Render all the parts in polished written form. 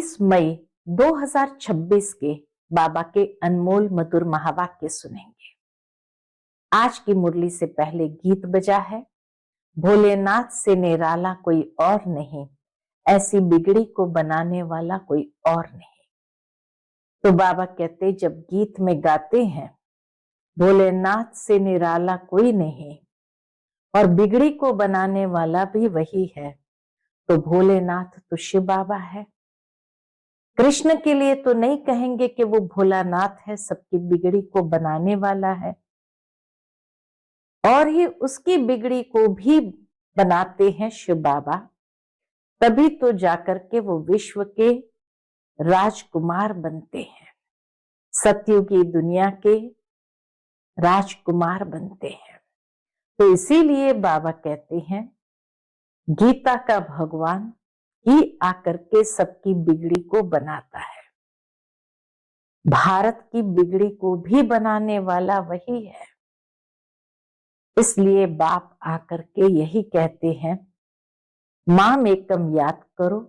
20 मई 2026 के बाबा के अनमोल मधुर महावाक्य सुनेंगे। आज की मुरली से पहले गीत बजा है, भोलेनाथ से निराला कोई और नहीं, ऐसी बिगड़ी को बनाने वाला कोई और नहीं। तो बाबा कहते जब गीत में गाते हैं भोलेनाथ से निराला कोई नहीं और बिगड़ी को बनाने वाला भी वही है, तो भोलेनाथ तो शिव बाबा है। कृष्ण के लिए तो नहीं कहेंगे कि वो भोलानाथ है, सबकी बिगड़ी को बनाने वाला है और ही उसकी बिगड़ी को भी बनाते हैं शिव बाबा। तभी तो जाकर के वो विश्व के राजकुमार बनते हैं, सतयुगी दुनिया के राजकुमार बनते हैं। तो इसीलिए बाबा कहते हैं गीता का भगवान ही आकर के सबकी बिगड़ी को बनाता है। भारत की बिगड़ी को भी बनाने वाला वही है। इसलिए बाप आकर के यही कहते हैं, माम एकम याद करो,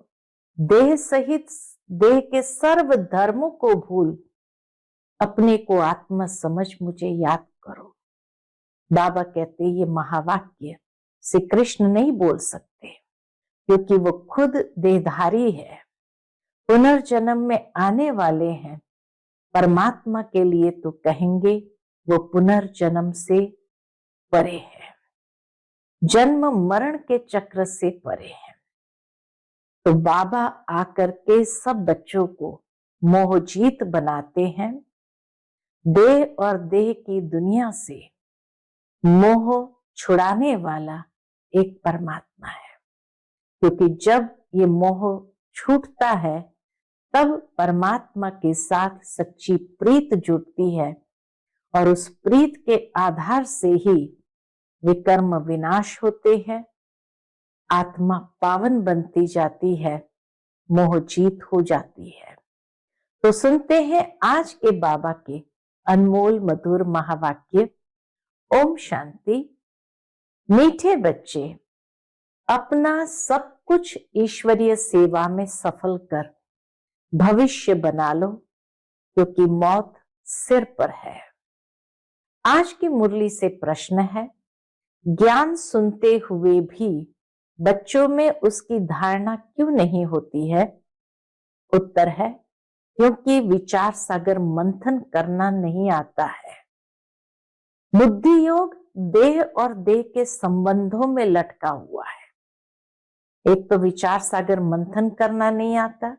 देह सहित देह के सर्व धर्मों को भूल, अपने को आत्मा समझ मुझे याद करो। बाबा कहते ये महावाक्य श्री कृष्ण नहीं बोल सकते, क्योंकि वो खुद देहधारी है, पुनर्जन्म में आने वाले हैं। परमात्मा के लिए तो कहेंगे वो पुनर्जन्म से परे है, जन्म मरण के चक्र से परे है। तो बाबा आकर के सब बच्चों को मोहजीत बनाते हैं। देह और देह की दुनिया से मोह छुड़ाने वाला एक परमात्मा है, क्योंकि जब ये मोह छूटता है तब परमात्मा के साथ सच्ची प्रीत जुड़ती है और उस प्रीत के आधार से ही विकर्म विनाश होते हैं, आत्मा पावन बनती जाती है, मोह जीत हो जाती है। तो सुनते हैं आज के बाबा के अनमोल मधुर महावाक्य। ओम शांति। मीठे बच्चे, अपना सब कुछ ईश्वरीय सेवा में सफल कर भविष्य बना लो, क्योंकि मौत सिर पर है। आज की मुरली से प्रश्न है, ज्ञान सुनते हुए भी बच्चों में उसकी धारणा क्यों नहीं होती है? उत्तर है, क्योंकि विचार सागर मंथन करना नहीं आता है। बुद्धि योग देह और देह के संबंधों में लटका हुआ है। एक तो विचार सागर मंथन करना नहीं आता,